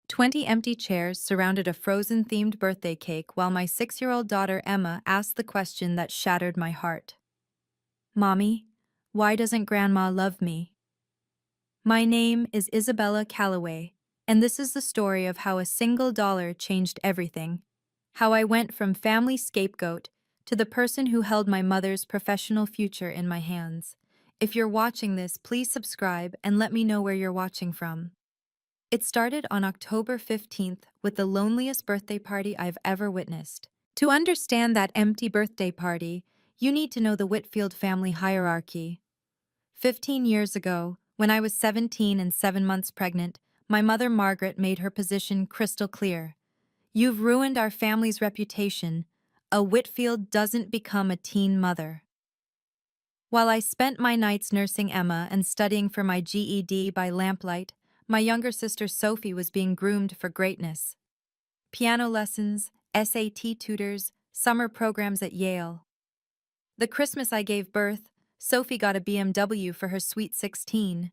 20 empty chairs surrounded a frozen-themed birthday cake while my 6-year-old daughter Emma asked the question that shattered my heart. Mommy, why doesn't Grandma love me? My name is Isabella Calloway, and this is the story of how a single dollar changed everything. How I went from family scapegoat to the person who held my mother's professional future in my hands. If you're watching this, please subscribe and let me know where you're watching from. It started on October 15th with the loneliest birthday party I've ever witnessed. To understand that empty birthday party, you need to know the Whitfield family hierarchy. 15 years ago, when I was 17 and 7 months pregnant, my mother Margaret made her position crystal clear. You've ruined our family's reputation. A Whitfield doesn't become a teen mother. While I spent my nights nursing Emma and studying for my GED by lamplight, my younger sister Sophie was being groomed for greatness. Piano lessons, SAT tutors, summer programs at Yale. The Christmas I gave birth, Sophie got a BMW for her sweet 16.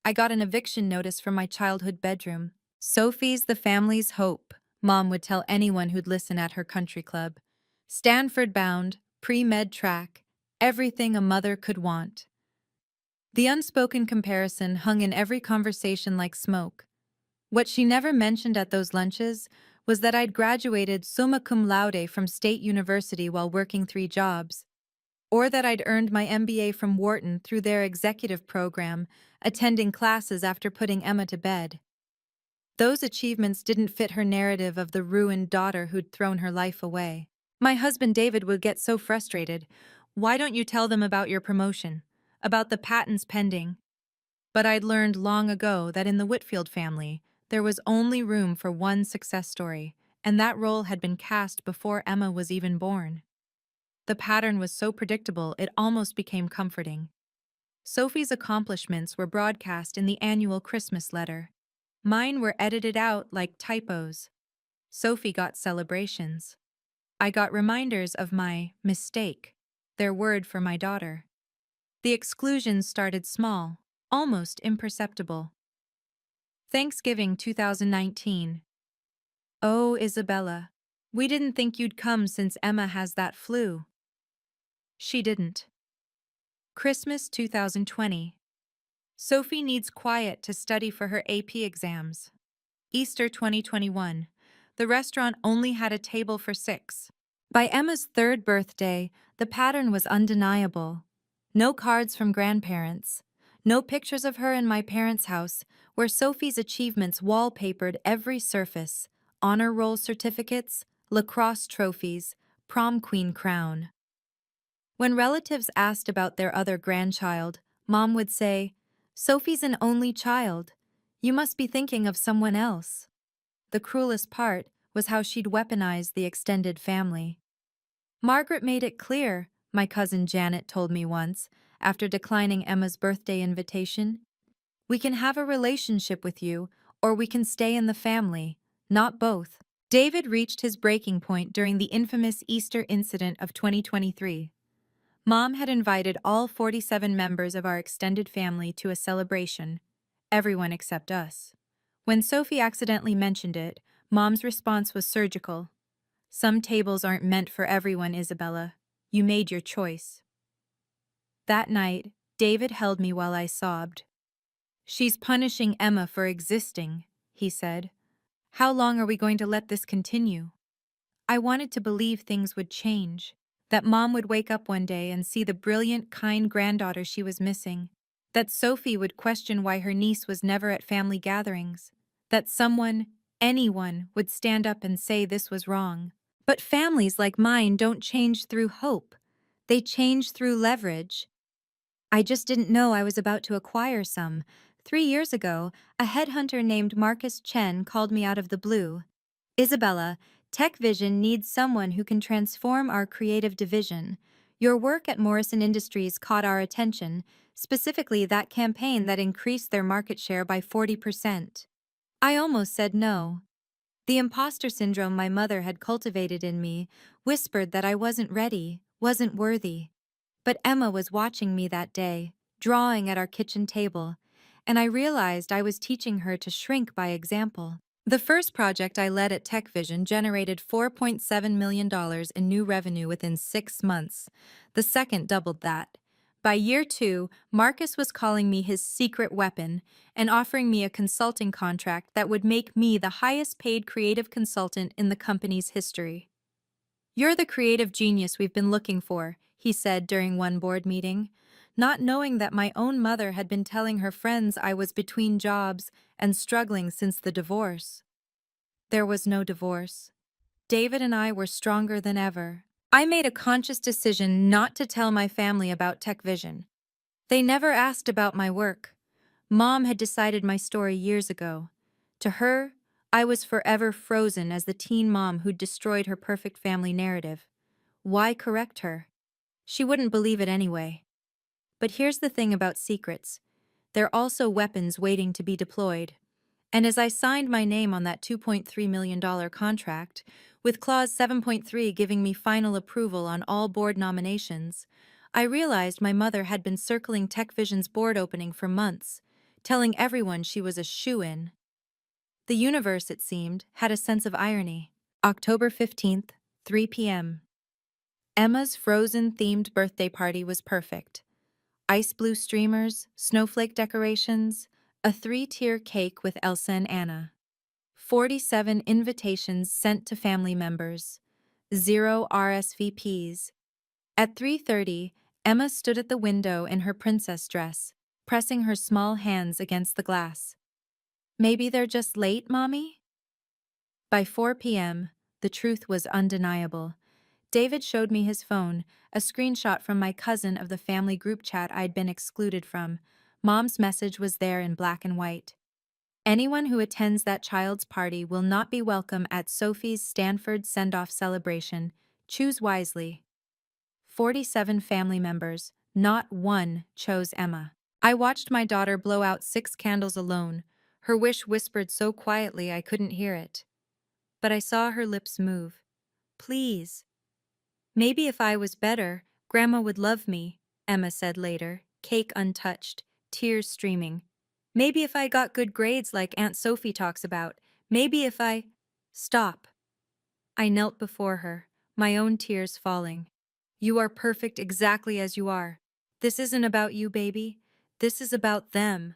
I got an eviction notice from my childhood bedroom. Sophie's the family's hope, Mom would tell anyone who'd listen at her country club. Stanford bound, pre-med track, everything a mother could want. The unspoken comparison hung in every conversation like smoke. What she never mentioned at those lunches was that I'd graduated summa cum laude from State University while working 3 jobs, or that I'd earned my MBA from Wharton through their executive program, attending classes after putting Emma to bed. Those achievements didn't fit her narrative of the ruined daughter who'd thrown her life away. My husband David would get so frustrated. Why don't you tell them about your promotion? About the patents pending? But I'd learned long ago that in the Whitfield family, there was only room for one success story, and that role had been cast before Emma was even born. The pattern was so predictable it almost became comforting. Sophie's accomplishments were broadcast in the annual Christmas letter. Mine were edited out like typos. Sophie got celebrations. I got reminders of my mistake, their word for my daughter. The exclusions started small, almost imperceptible. Thanksgiving 2019. Oh, Isabella, we didn't think you'd come since Emma has that flu. She didn't. Christmas 2020. Sophie needs quiet to study for her AP exams. Easter 2021. The restaurant only had a table for 6. By Emma's 3rd birthday, the pattern was undeniable. No cards from grandparents. No pictures of her in my parents' house, where Sophie's achievements wallpapered every surface. Honor roll certificates, lacrosse trophies, prom queen crown. When relatives asked about their other grandchild, Mom would say, "Sophie's an only child. You must be thinking of someone else." The cruelest part was how she'd weaponized the extended family. Margaret made it clear, my cousin Janet told me once, after declining Emma's birthday invitation. We can have a relationship with you, or we can stay in the family, not both. David reached his breaking point during the infamous Easter incident of 2023. Mom had invited all 47 members of our extended family to a celebration, everyone except us. When Sophie accidentally mentioned it, Mom's response was surgical. "Some tables aren't meant for everyone, Isabella. You made your choice." That night, David held me while I sobbed. "She's punishing Emma for existing," he said. "How long are we going to let this continue?" I wanted to believe things would change, that Mom would wake up one day and see the brilliant, kind granddaughter she was missing, that Sophie would question why her niece was never at family gatherings, that someone, anyone, would stand up and say this was wrong. But families like mine don't change through hope. They change through leverage. I just didn't know I was about to acquire some. 3 years ago, a headhunter named Marcus Chen called me out of the blue. "Isabella, Tech Vision needs someone who can transform our creative division. Your work at Morrison Industries caught our attention, specifically that campaign that increased their market share by 40%. I almost said no. The imposter syndrome my mother had cultivated in me whispered that I wasn't ready, wasn't worthy. But Emma was watching me that day, drawing at our kitchen table, and I realized I was teaching her to shrink by example. The first project I led at TechVision generated $4.7 million in new revenue within 6 months. The second doubled that. By year two, Marcus was calling me his secret weapon and offering me a consulting contract that would make me the highest paid creative consultant in the company's history. "You're the creative genius we've been looking for," he said during one board meeting, not knowing that my own mother had been telling her friends I was between jobs and struggling since the divorce. There was no divorce. David and I were stronger than ever. I made a conscious decision not to tell my family about TechVision. They never asked about my work. Mom had decided my story years ago. To her, I was forever frozen as the teen mom who'd destroyed her perfect family narrative. Why correct her? She wouldn't believe it anyway. But here's the thing about secrets. They're also weapons waiting to be deployed. And as I signed my name on that $2.3 million contract, with Clause 7.3 giving me final approval on all board nominations, I realized my mother had been circling TechVision's board opening for months, telling everyone she was a shoo-in. The universe, it seemed, had a sense of irony. October 15th, 3 p.m. Emma's Frozen-themed birthday party was perfect. Ice blue streamers, snowflake decorations, a 3-tier cake with Elsa and Anna. 47 invitations sent to family members. 0 RSVPs. At 3:30, Emma stood at the window in her princess dress, pressing her small hands against the glass. "Maybe they're just late, Mommy?" By 4 p.m., the truth was undeniable. David showed me his phone, a screenshot from my cousin of the family group chat I'd been excluded from. Mom's message was there in black and white. "Anyone who attends that child's party will not be welcome at Sophie's Stanford send-off celebration. Choose wisely." 47 family members, not one chose Emma. I watched my daughter blow out 6 candles alone, her wish whispered so quietly I couldn't hear it. But I saw her lips move. "Please." "Maybe if I was better, Grandma would love me," Emma said later, cake untouched, tears streaming. "Maybe if I got good grades like Aunt Sophie talks about. Maybe if I—" "Stop." I knelt before her, my own tears falling. "You are perfect exactly as you are. This isn't about you, baby. This is about them."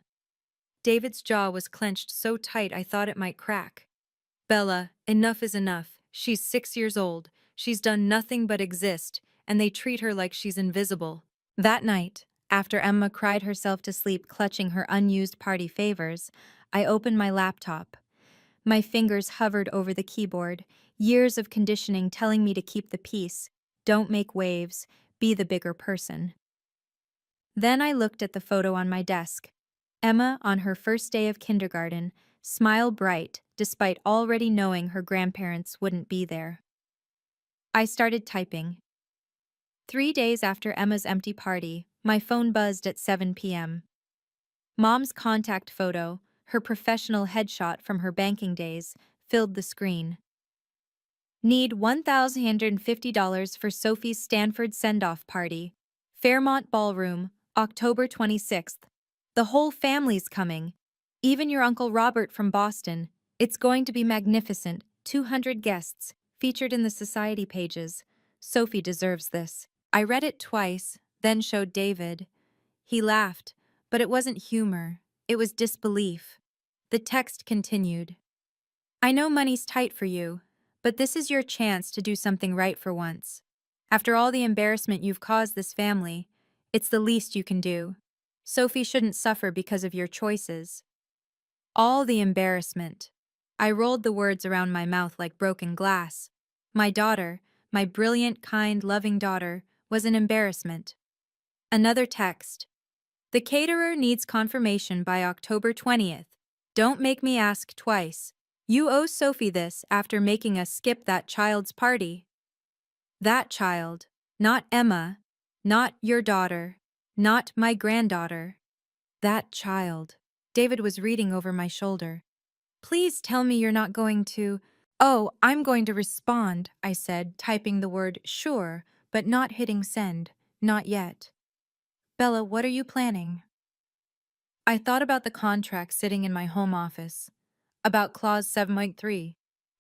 David's jaw was clenched so tight I thought it might crack. "Bella, enough is enough. She's 6 years old. She's done nothing but exist, and they treat her like she's invisible." That night, after Emma cried herself to sleep clutching her unused party favors, I opened my laptop. My fingers hovered over the keyboard, years of conditioning telling me to keep the peace, don't make waves, be the bigger person. Then I looked at the photo on my desk. Emma, on her first day of kindergarten, smile bright despite already knowing her grandparents wouldn't be there. I started typing. 3 days after Emma's empty party, my phone buzzed at 7 p.m. Mom's contact photo, her professional headshot from her banking days, filled the screen. "Need $1,150 for Sophie's Stanford send-off party. Fairmont Ballroom, October 26th. The whole family's coming. Even your Uncle Robert from Boston. It's going to be magnificent. 200 guests, featured in the society pages. Sophie deserves this." I read it twice, then showed David. He laughed, but it wasn't humor. It was disbelief. The text continued. "I know money's tight for you, but this is your chance to do something right for once. After all the embarrassment you've caused this family, it's the least you can do. Sophie shouldn't suffer because of your choices." All the embarrassment. I rolled the words around my mouth like broken glass. My daughter, my brilliant, kind, loving daughter, was an embarrassment. Another text. "The caterer needs confirmation by October 20th. Don't make me ask twice. You owe Sophie this after making us skip that child's party." That child. Not Emma. Not your daughter. Not my granddaughter. That child. David was reading over my shoulder. "Please tell me you're not going to—" "Oh, I'm going to respond," I said, typing the word sure, but not hitting send. Not yet. "Bella, what are you planning?" I thought about the contract sitting in my home office. About Clause 7.3.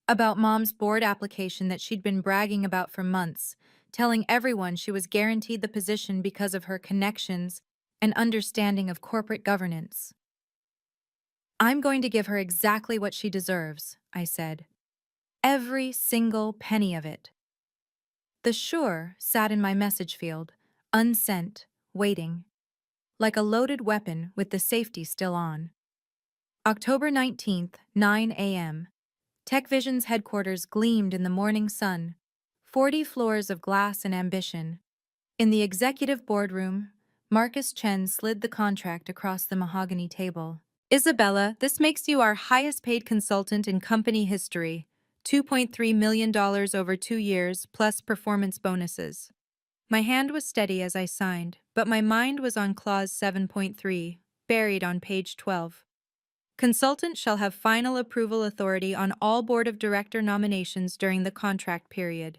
About Mom's board application that she'd been bragging about for months, telling everyone she was guaranteed the position because of her connections and understanding of corporate governance. I'm going to give her exactly what she deserves, I said. Every single penny of it. The sure sat in my message field, unsent, waiting, like a loaded weapon with the safety still on. October 19th, 9 a.m. TechVision's headquarters gleamed in the morning sun, 40 floors of glass and ambition. In the executive boardroom, Marcus Chen slid the contract across the mahogany table. Isabella, this makes you our highest-paid consultant in company history. $2.3 million over 2 years, plus performance bonuses. My hand was steady as I signed, but my mind was on Clause 7.3, buried on page 12. Consultant shall have final approval authority on all board of director nominations during the contract period.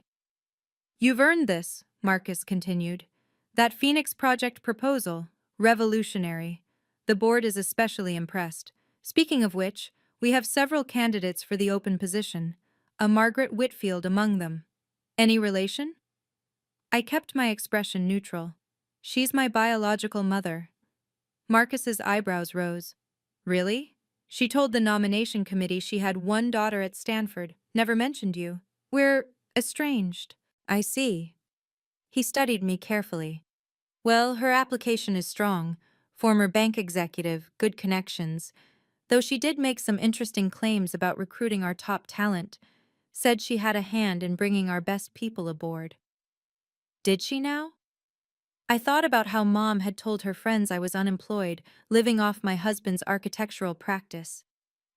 You've earned this, Marcus continued. That Phoenix Project proposal, revolutionary. The board is especially impressed. Speaking of which, we have several candidates for the open position, a Margaret Whitfield among them. Any relation? I kept my expression neutral. She's my biological mother. Marcus's eyebrows rose. Really? She told the nomination committee she had one daughter at Stanford, never mentioned you. We're estranged. I see. He studied me carefully. Well, her application is strong. Former bank executive, good connections. Though she did make some interesting claims about recruiting our top talent. Said she had a hand in bringing our best people aboard. Did she now? I thought about how Mom had told her friends I was unemployed, living off my husband's architectural practice.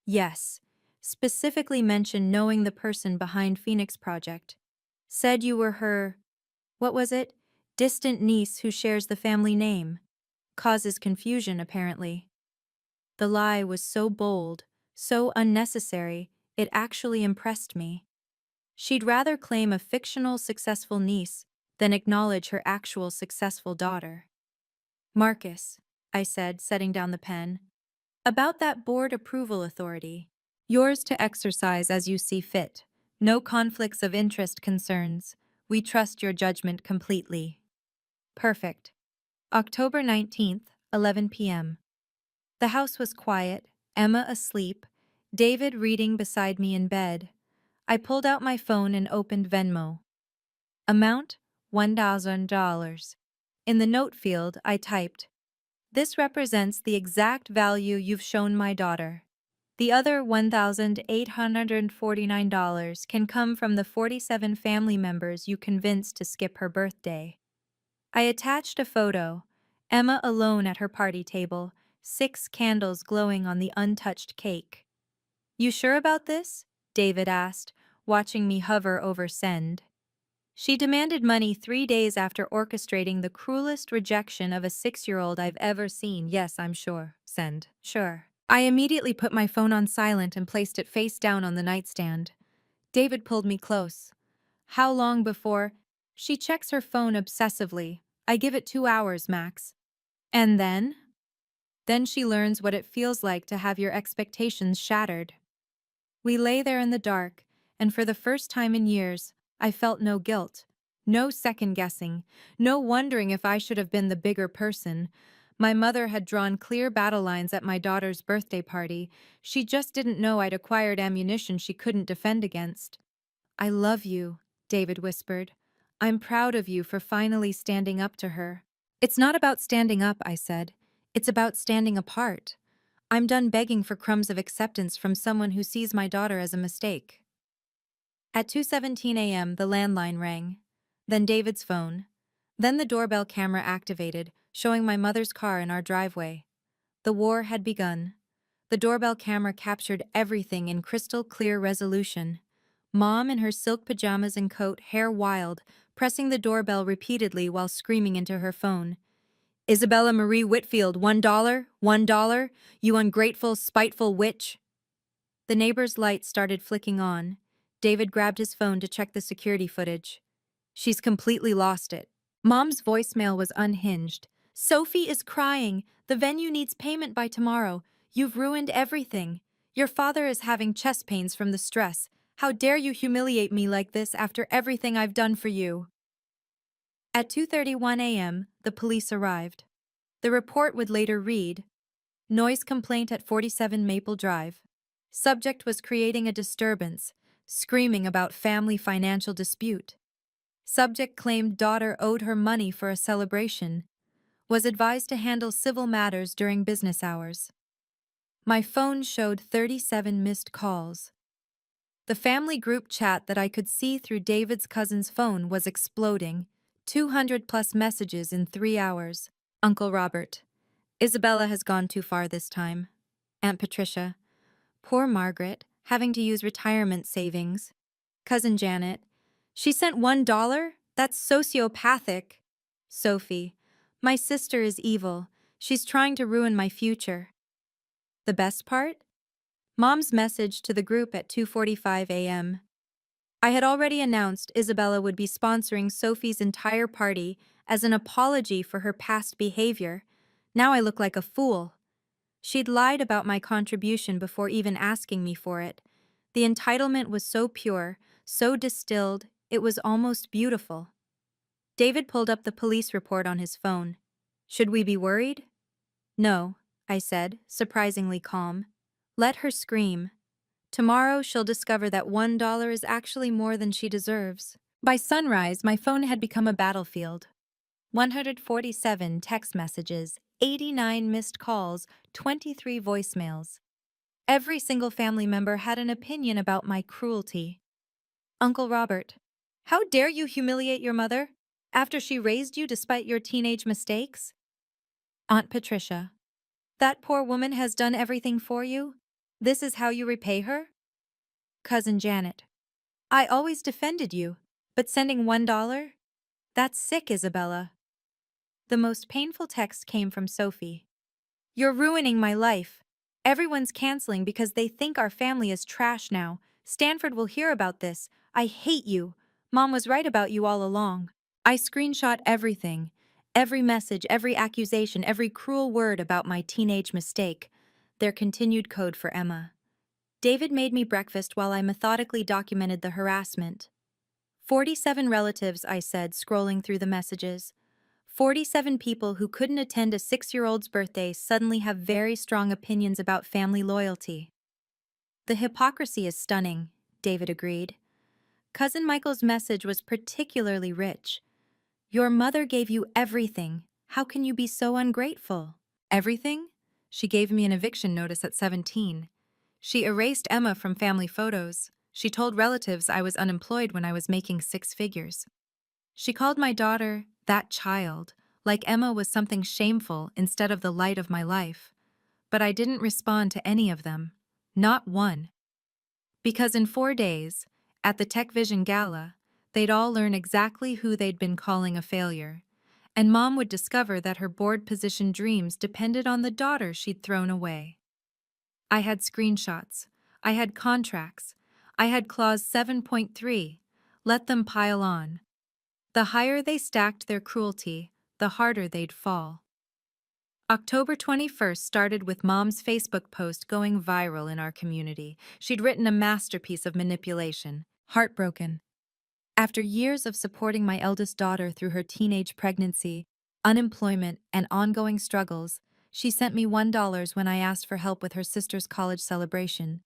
Yes, specifically mentioned knowing the person behind Phoenix Project. Said you were her, what was it? Distant niece who shares the family name. Causes confusion, apparently. The lie was so bold, so unnecessary, it actually impressed me. She'd rather claim a fictional successful niece than acknowledge her actual successful daughter. Marcus, I said, setting down the pen, about that board approval authority. Yours to exercise as you see fit. No conflicts of interest concerns. We trust your judgment completely. Perfect. October 19th, 11 p.m. The house was quiet, Emma asleep, David reading beside me in bed. I pulled out my phone and opened Venmo. Amount, $1,000. In the note field, I typed, "This represents the exact value you've shown my daughter. The other $1,849 can come from the 47 family members you convinced to skip her birthday." I attached a photo, Emma alone at her party table, 6 candles glowing on the untouched cake. "You sure about this?" David asked, watching me hover over send. She demanded money 3 days after orchestrating the cruelest rejection of a 6-year-old I've ever seen. Yes, I'm sure. Send. Sure. I immediately put my phone on silent and placed it face down on the nightstand. David pulled me close. How long before? She checks her phone obsessively. I give it 2 hours, max. And then? Then she learns what it feels like to have your expectations shattered. We lay there in the dark, and for the first time in years, I felt no guilt, no second-guessing, no wondering if I should have been the bigger person. My mother had drawn clear battle lines at my daughter's birthday party. She just didn't know I'd acquired ammunition she couldn't defend against. "I love you," David whispered. "I'm proud of you for finally standing up to her." "It's not about standing up," I said. "It's about standing apart. I'm done begging for crumbs of acceptance from someone who sees my daughter as a mistake." At 2:17 a.m., the landline rang. Then David's phone. Then the doorbell camera activated, showing my mother's car in our driveway. The war had begun. The doorbell camera captured everything in crystal clear resolution. Mom in her silk pajamas and coat, hair wild, pressing the doorbell repeatedly while screaming into her phone. "Isabella Marie Whitfield, $1, $1, you ungrateful, spiteful witch." The neighbor's light started flicking on. David grabbed his phone to check the security footage. "She's completely lost it." Mom's voicemail was unhinged. "Sophie is crying. The venue needs payment by tomorrow. You've ruined everything. Your father is having chest pains from the stress. How dare you humiliate me like this after everything I've done for you? At 2:31 a.m., the police arrived. The report would later read, noise complaint at 47 Maple Drive. Subject was creating a disturbance, screaming about family financial dispute. Subject claimed daughter owed her money for a celebration. Was advised to handle civil matters during business hours. My phone showed 37 missed calls. The family group chat that I could see through David's cousin's phone was exploding. 200 plus messages in 3 hours. Uncle Robert. Isabella has gone too far this time. Aunt Patricia. Poor Margaret, having to use retirement savings. Cousin Janet. She sent $1? That's sociopathic. Sophie. My sister is evil. She's trying to ruin my future. The best part? Mom's message to the group at 2:45 a.m. I had already announced Isabella would be sponsoring Sophie's entire party as an apology for her past behavior. Now I look like a fool. She'd lied about my contribution before even asking me for it. The entitlement was so pure, so distilled, it was almost beautiful. David pulled up the police report on his phone. Should we be worried? No, I said, surprisingly calm. Let her scream. Tomorrow she'll discover that $1 is actually more than she deserves. By sunrise, my phone had become a battlefield. 147 text messages, 89 missed calls, 23 voicemails. Every single family member had an opinion about my cruelty. Uncle Robert, how dare you humiliate your mother after she raised you despite your teenage mistakes? Aunt Patricia, that poor woman has done everything for you. This is how you repay her? Cousin Janet, I always defended you, but sending $1? That's sick, Isabella. The most painful text came from Sophie. You're ruining my life. Everyone's canceling because they think our family is trash now. Stanford will hear about this. I hate you. Mom was right about you all along. I screenshot everything. Every message, every accusation, every cruel word about my teenage mistake. Their continued code for Emma. David made me breakfast while I methodically documented the harassment. 47 relatives, I said, scrolling through the messages. 47 people who couldn't attend a 6-year-old's birthday suddenly have very strong opinions about family loyalty. The hypocrisy is stunning, David agreed. Cousin Michael's message was particularly rich. Your mother gave you everything. How can you be so ungrateful? Everything? She gave me an eviction notice at 17. She erased Emma from family photos. She told relatives I was unemployed when I was making 6 figures. She called my daughter that child, like Emma was something shameful instead of the light of my life. But I didn't respond to any of them. Not one. Because in 4 days, at the Tech Vision Gala, they'd all learn exactly who they'd been calling a failure. And Mom would discover that her board position dreams depended on the daughter she'd thrown away. I had screenshots. I had contracts. I had clause 7.3. Let them pile on. The higher they stacked their cruelty, the harder they'd fall. October 21st started with Mom's Facebook post going viral in our community. She'd written a masterpiece of manipulation. Heartbroken. After years of supporting my eldest daughter through her teenage pregnancy, unemployment, and ongoing struggles, she sent me $1 when I asked for help with her sister's college celebration.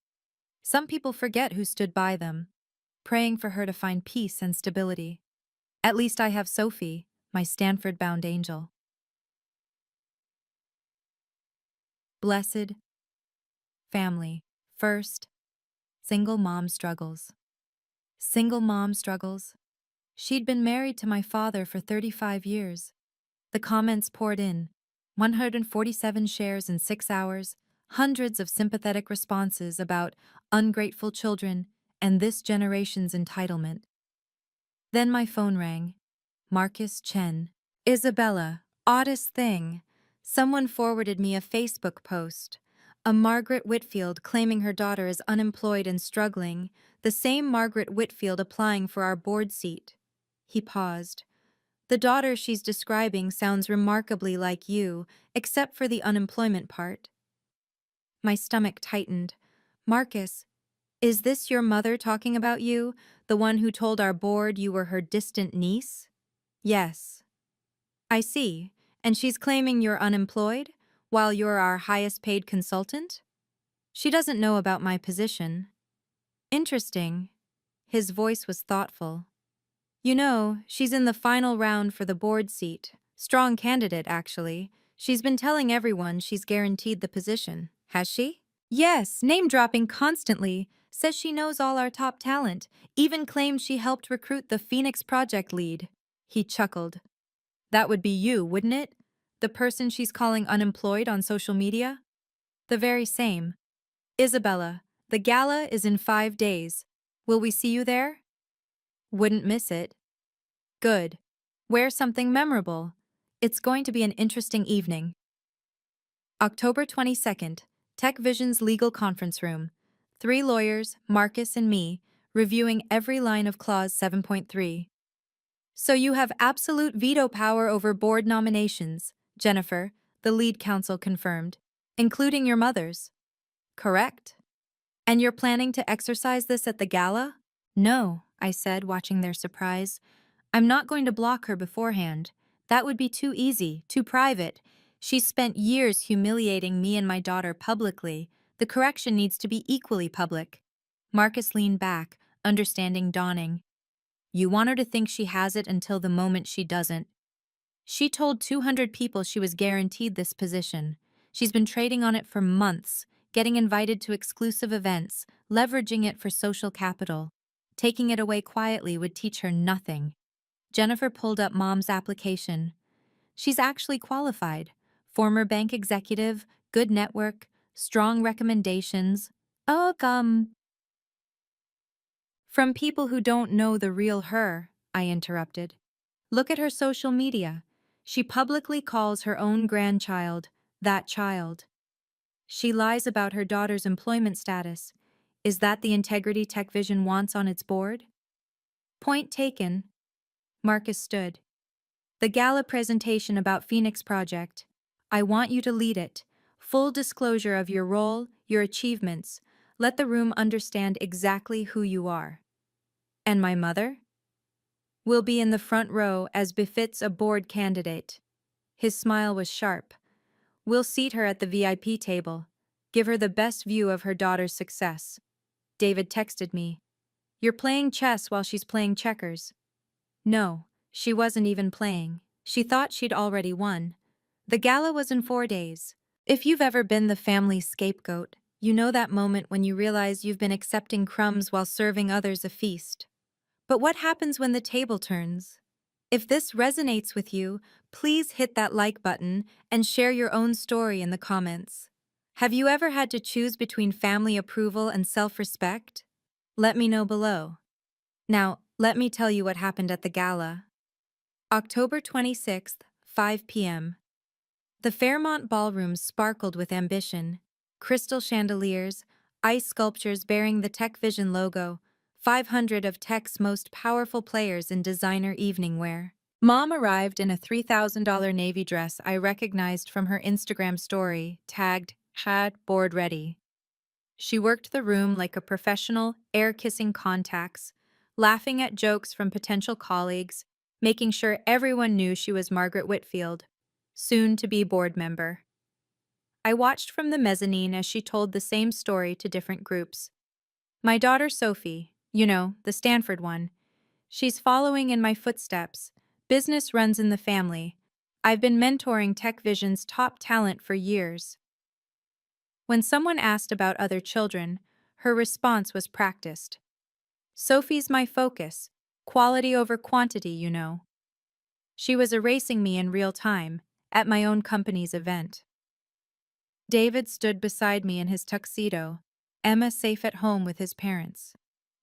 Some people forget who stood by them, praying for her to find peace and stability. At least I have Sophie, my Stanford-bound angel. Blessed family. First, single mom struggles. Single mom struggles. She'd been married to my father for 35 years. The comments poured in. 147 shares in 6 hours, hundreds of sympathetic responses about ungrateful children and this generation's entitlement. Then my phone rang. Marcus Chen. Isabella, oddest thing. Someone forwarded me a Facebook post. A Margaret Whitfield claiming her daughter is unemployed and struggling, the same Margaret Whitfield applying for our board seat. He paused. The daughter she's describing sounds remarkably like you, except for the unemployment part. My stomach tightened. Marcus, is this your mother talking about you? The one who told our board you were her distant niece? Yes. I see. And she's claiming you're unemployed, while you're our highest paid consultant? She doesn't know about my position. Interesting. His voice was thoughtful. You know, she's in the final round for the board seat. Strong candidate, actually. She's been telling everyone she's guaranteed the position. Has she? Yes, name-dropping constantly. Says she knows all our top talent. Even claimed she helped recruit the Phoenix project lead. He chuckled. That would be you, wouldn't it? The person she's calling unemployed on social media? The very same. Isabella, the gala is in 5 days. Will we see you there? Wouldn't miss it. Good. Wear something memorable. It's going to be an interesting evening. October 22nd, Tech Vision's legal conference room. 3 lawyers, Marcus and me, reviewing every line of Clause 7.3. So you have absolute veto power over board nominations, Jennifer, the lead counsel confirmed, including your mother's. Correct. And you're planning to exercise this at the gala? No, I said, watching their surprise. I'm not going to block her beforehand. That would be too easy, too private. She's spent years humiliating me and my daughter publicly. The correction needs to be equally public. Marcus leaned back, understanding dawning. You want her to think she has it until the moment she doesn't. She told 200 people she was guaranteed this position. She's been trading on it for months, getting invited to exclusive events, leveraging it for social capital. Taking it away quietly would teach her nothing. Jennifer pulled up Mom's application. She's actually qualified. Former bank executive, good network, strong recommendations. Oh, From people who don't know the real her, I interrupted. Look at her social media. She publicly calls her own grandchild that child. She lies about her daughter's employment status. Is that the integrity Tech Vision wants on its board? Point taken. Marcus stood. The gala presentation about Phoenix Project. I want you to lead it. Full disclosure of your role, your achievements. Let the room understand exactly who you are. And my mother? Will be in the front row as befits a board candidate. His smile was sharp. We'll seat her at the VIP table. Give her the best view of her daughter's success. David texted me. You're playing chess while she's playing checkers. No, she wasn't even playing. She thought she'd already won. The gala was in 4 days. If you've ever been the family scapegoat, you know that moment when you realize you've been accepting crumbs while serving others a feast. But what happens when the table turns? If this resonates with you, please hit that like button and share your own story in the comments. Have you ever had to choose between family approval and self-respect? Let me know below. Now, let me tell you what happened at the gala. October 26th, 5 p.m. The Fairmont ballroom sparkled with ambition. Crystal chandeliers, ice sculptures bearing the Tech Vision logo, 500 of Tech's most powerful players in designer evening wear. Mom arrived in a $3,000 navy dress I recognized from her Instagram story, tagged, "Had board ready." She worked the room like a professional, air-kissing contacts, laughing at jokes from potential colleagues, making sure everyone knew she was Margaret Whitfield, soon-to-be board member. I watched from the mezzanine as she told the same story to different groups. My daughter Sophie, the Stanford one, she's following in my footsteps. Business runs in the family. I've been mentoring Tech Vision's top talent for years. When someone asked about other children, her response was practiced. Sophie's my focus, quality over quantity. She was erasing me in real time, at my own company's event. David stood beside me in his tuxedo, Emma safe at home with his parents.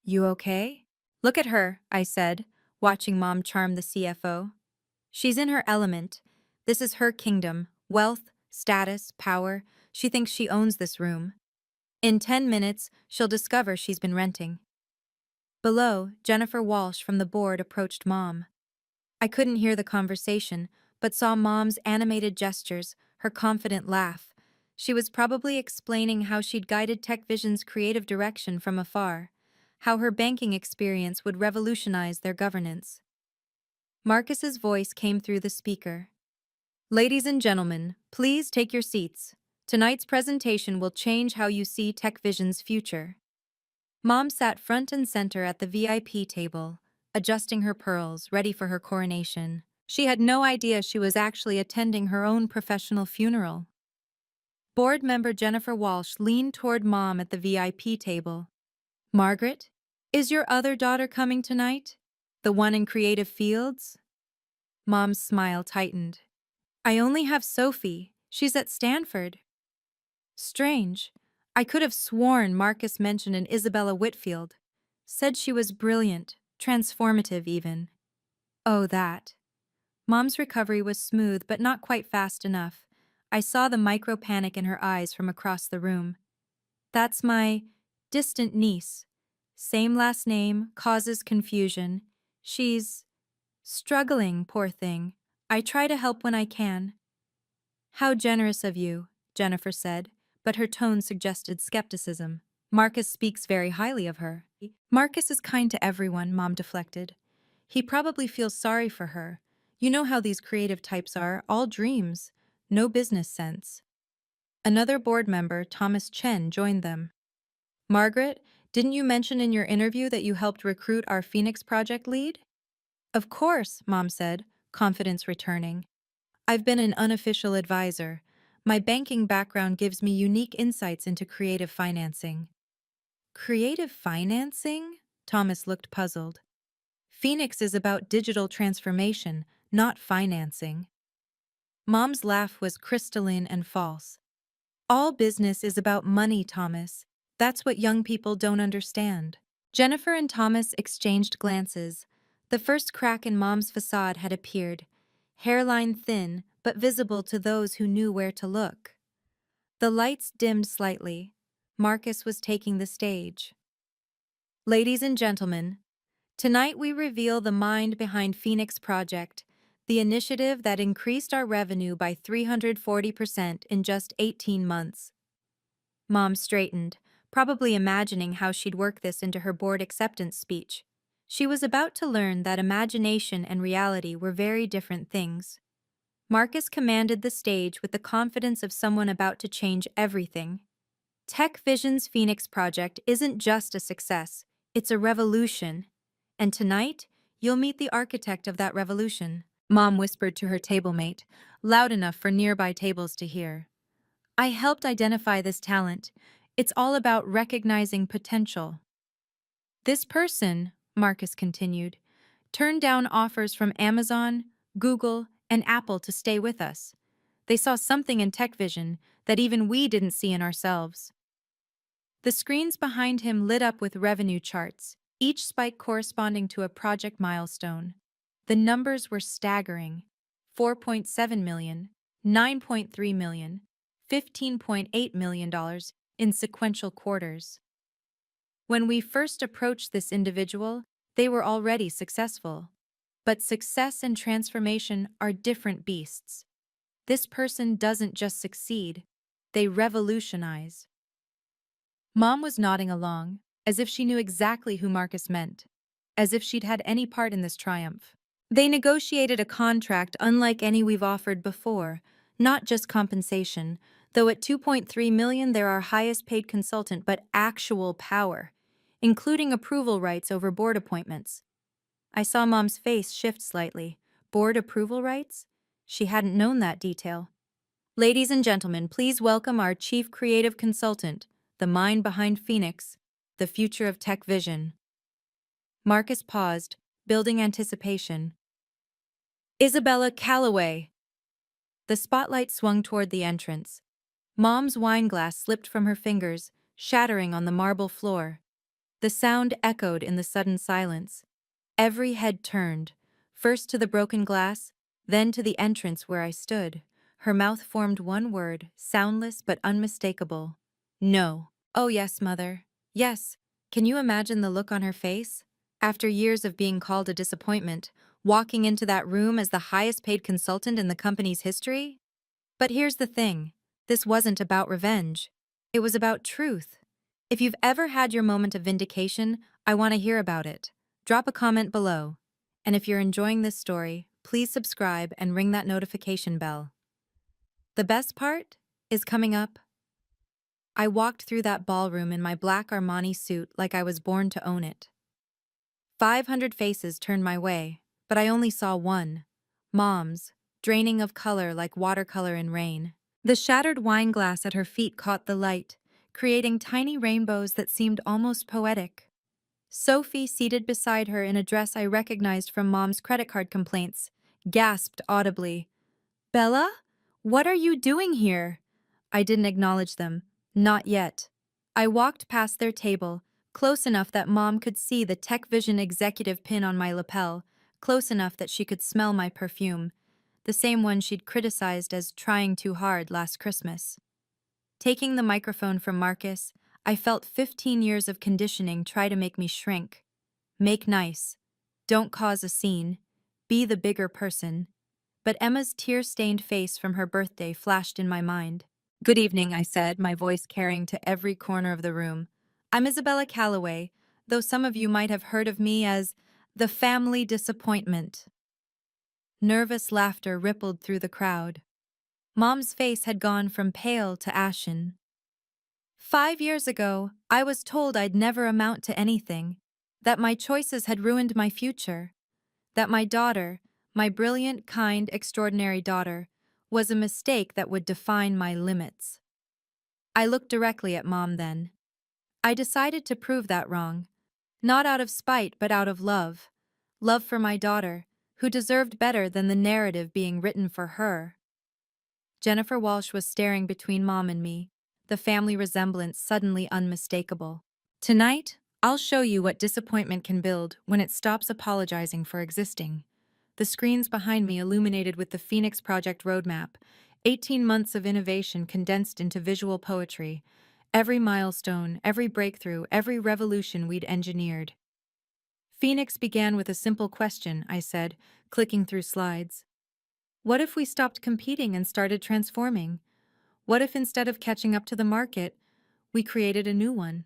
You okay? Look at her, I said, watching Mom charm the CFO. She's in her element. This is her kingdom, wealth, status, power. She thinks she owns this room. In 10 minutes, she'll discover she's been renting. Below, Jennifer Walsh from the board approached Mom. I couldn't hear the conversation, but saw Mom's animated gestures, her confident laugh. She was probably explaining how she'd guided TechVision's creative direction from afar, how her banking experience would revolutionize their governance. Marcus's voice came through the speaker. Ladies and gentlemen, please take your seats. Tonight's presentation will change how you see TechVision's future. Mom sat front and center at the VIP table, adjusting her pearls, ready for her coronation. She had no idea she was actually attending her own professional funeral. Board member Jennifer Walsh leaned toward Mom at the VIP table. Margaret, is your other daughter coming tonight? The one in creative fields? Mom's smile tightened. I only have Sophie. She's at Stanford. Strange. I could have sworn Marcus mentioned an Isabella Whitfield. Said she was brilliant, transformative even. Oh, that. Mom's recovery was smooth but not quite fast enough. I saw the micro-panic in her eyes from across the room. That's my distant niece. Same last name, causes confusion. She's struggling, poor thing. I try to help when I can. How generous of you, Jennifer said, but her tone suggested skepticism. Marcus speaks very highly of her. Marcus is kind to everyone, Mom deflected. He probably feels sorry for her. You know how these creative types are, all dreams, no business sense. Another board member, Thomas Chen, joined them. Margaret, didn't you mention in your interview that you helped recruit our Phoenix project lead? Of course, Mom said, confidence returning. I've been an unofficial advisor. My banking background gives me unique insights into creative financing. Creative financing? Thomas looked puzzled. Phoenix is about digital transformation, not financing. Mom's laugh was crystalline and false. All business is about money, Thomas. That's what young people don't understand. Jennifer and Thomas exchanged glances. The first crack in Mom's facade had appeared, hairline thin but visible to those who knew where to look. The lights dimmed slightly. Marcus was taking the stage. Ladies and gentlemen, tonight we reveal the mind behind Phoenix Project, the initiative that increased our revenue by 340% in just 18 months. Mom straightened, probably imagining how she'd work this into her board acceptance speech. She was about to learn that imagination and reality were very different things. Marcus commanded the stage with the confidence of someone about to change everything. TechVision's Phoenix project isn't just a success, it's a revolution. And tonight, you'll meet the architect of that revolution. Mom whispered to her tablemate, loud enough for nearby tables to hear. I helped identify this talent. It's all about recognizing potential. This person, Marcus continued, turned down offers from Amazon, Google, and Apple to stay with us. They saw something in TechVision that even we didn't see in ourselves. The screens behind him lit up with revenue charts, each spike corresponding to a project milestone. The numbers were staggering: 4.7 million, 9.3 million, $15.8 million in sequential quarters. When we first approached this individual, they were already successful. But success and transformation are different beasts. This person doesn't just succeed, they revolutionize. Mom was nodding along, as if she knew exactly who Marcus meant, as if she'd had any part in this triumph. They negotiated a contract unlike any we've offered before, not just compensation, though at $2.3 million they're our highest paid consultant, but actual power, including approval rights over board appointments. I saw Mom's face shift slightly. Board approval rights? She hadn't known that detail. Ladies and gentlemen, please welcome our chief creative consultant, the mind behind Phoenix, the future of TechVision. Marcus paused, building anticipation. Isabella Calloway. The spotlight swung toward the entrance. Mom's wine glass slipped from her fingers, shattering on the marble floor. The sound echoed in the sudden silence. Every head turned, first to the broken glass, then to the entrance where I stood. Her mouth formed one word, soundless but unmistakable. No. Oh yes, Mother. Yes. Can you imagine the look on her face? After years of being called a disappointment, walking into that room as the highest paid consultant in the company's history? But here's the thing. This wasn't about revenge. It was about truth. If you've ever had your moment of vindication, I want to hear about it. Drop a comment below. And if you're enjoying this story, please subscribe and ring that notification bell. The best part is coming up. I walked through that ballroom in my black Armani suit like I was born to own it. 500 faces turned my way, but I only saw one. Mom's, draining of color like watercolor in rain. The shattered wine glass at her feet caught the light, creating tiny rainbows that seemed almost poetic. Sophie, seated beside her in a dress I recognized from Mom's credit card complaints, gasped audibly, "Bella? What are you doing here?" I didn't acknowledge them. Not yet. I walked past their table, close enough that Mom could see the Tech Vision executive pin on my lapel, close enough that she could smell my perfume, the same one she'd criticized as trying too hard last Christmas. Taking the microphone from Marcus, I felt 15 years of conditioning try to make me shrink. Make nice. Don't cause a scene. Be the bigger person. But Emma's tear-stained face from her birthday flashed in my mind. "Good evening," I said, my voice carrying to every corner of the room. "I'm Isabella Calloway, though some of you might have heard of me as the family disappointment." Nervous laughter rippled through the crowd. Mom's face had gone from pale to ashen. 5 years ago, I was told I'd never amount to anything, that my choices had ruined my future, that my daughter, my brilliant, kind, extraordinary daughter, was a mistake that would define my limits. I looked directly at Mom then. I decided to prove that wrong, not out of spite but out of love. Love for my daughter, who deserved better than the narrative being written for her. Jennifer Walsh was staring between Mom and me, the family resemblance suddenly unmistakable. "Tonight, I'll show you what disappointment can build when it stops apologizing for existing." The screens behind me illuminated with the Phoenix Project roadmap, 18 months of innovation condensed into visual poetry, every milestone, every breakthrough, every revolution we'd engineered. Phoenix began with a simple question, I said, clicking through slides. What if we stopped competing and started transforming? What if instead of catching up to the market, we created a new one?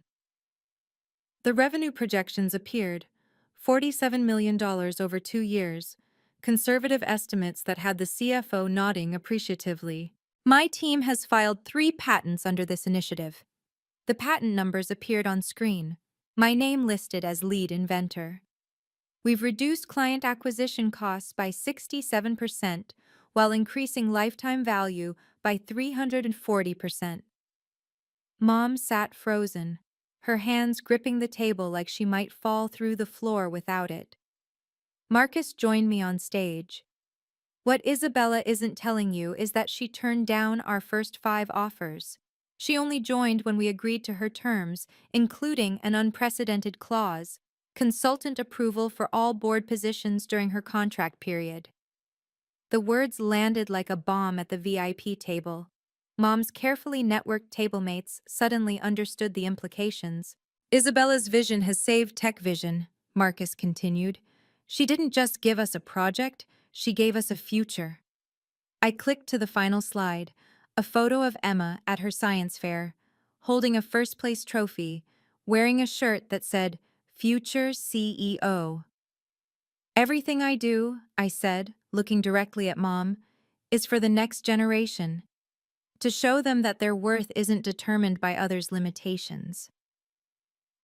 The revenue projections appeared, $47 million over 2 years, conservative estimates that had the CFO nodding appreciatively. My team has filed 3 patents under this initiative. The patent numbers appeared on screen, my name listed as lead inventor. We've reduced client acquisition costs by 67% while increasing lifetime value by 340%. Mom sat frozen, her hands gripping the table like she might fall through the floor without it. Marcus joined me on stage. "What Isabella isn't telling you is that she turned down our first 5 offers. She only joined when we agreed to her terms, including an unprecedented clause, consultant approval for all board positions during her contract period." The words landed like a bomb at the VIP table. Mom's carefully networked tablemates suddenly understood the implications. "Isabella's vision has saved Tech Vision," Marcus continued. "She didn't just give us a project, she gave us a future." I clicked to the final slide, a photo of Emma at her science fair, holding a first-place trophy, wearing a shirt that said, "Future CEO." "Everything I do," I said, looking directly at Mom, "is for the next generation, to show them that their worth isn't determined by others' limitations."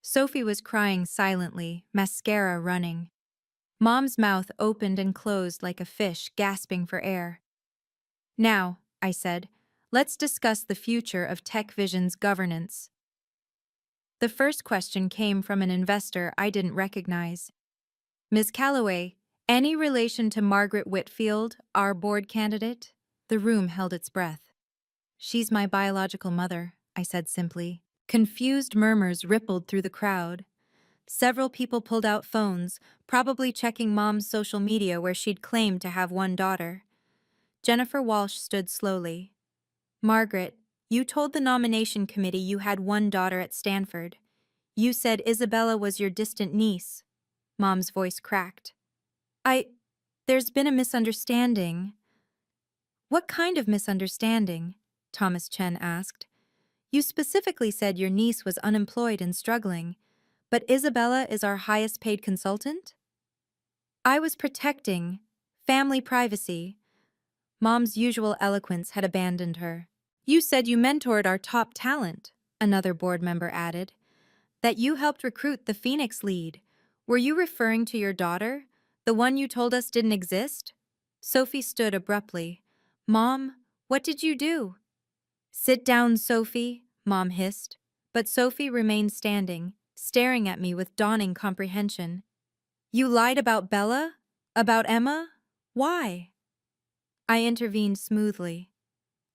Sophie was crying silently, mascara running. Mom's mouth opened and closed like a fish gasping for air. "Now," I said, "let's discuss the future of Tech Vision's governance." The first question came from an investor I didn't recognize. "Ms. Calloway, any relation to Margaret Whitfield, our board candidate?" The room held its breath. "She's my biological mother," I said simply. Confused murmurs rippled through the crowd. Several people pulled out phones, probably checking Mom's social media where she'd claimed to have one daughter. Jennifer Walsh stood slowly. "Margaret, you told the nomination committee you had one daughter at Stanford. You said Isabella was your distant niece." Mom's voice cracked. There's been a misunderstanding." "What kind of misunderstanding?" Thomas Chen asked. You specifically said your niece was unemployed and struggling, but Isabella is our highest paid consultant? I was protecting family privacy. Mom's usual eloquence had abandoned her. You said you mentored our top talent, another board member added, that you helped recruit the Phoenix lead. Were you referring to your daughter, the one you told us didn't exist? Sophie stood abruptly. Mom, what did you do? Sit down, Sophie, Mom hissed. But Sophie remained standing, staring at me with dawning comprehension. You lied about Bella? About Emma? Why? I intervened smoothly.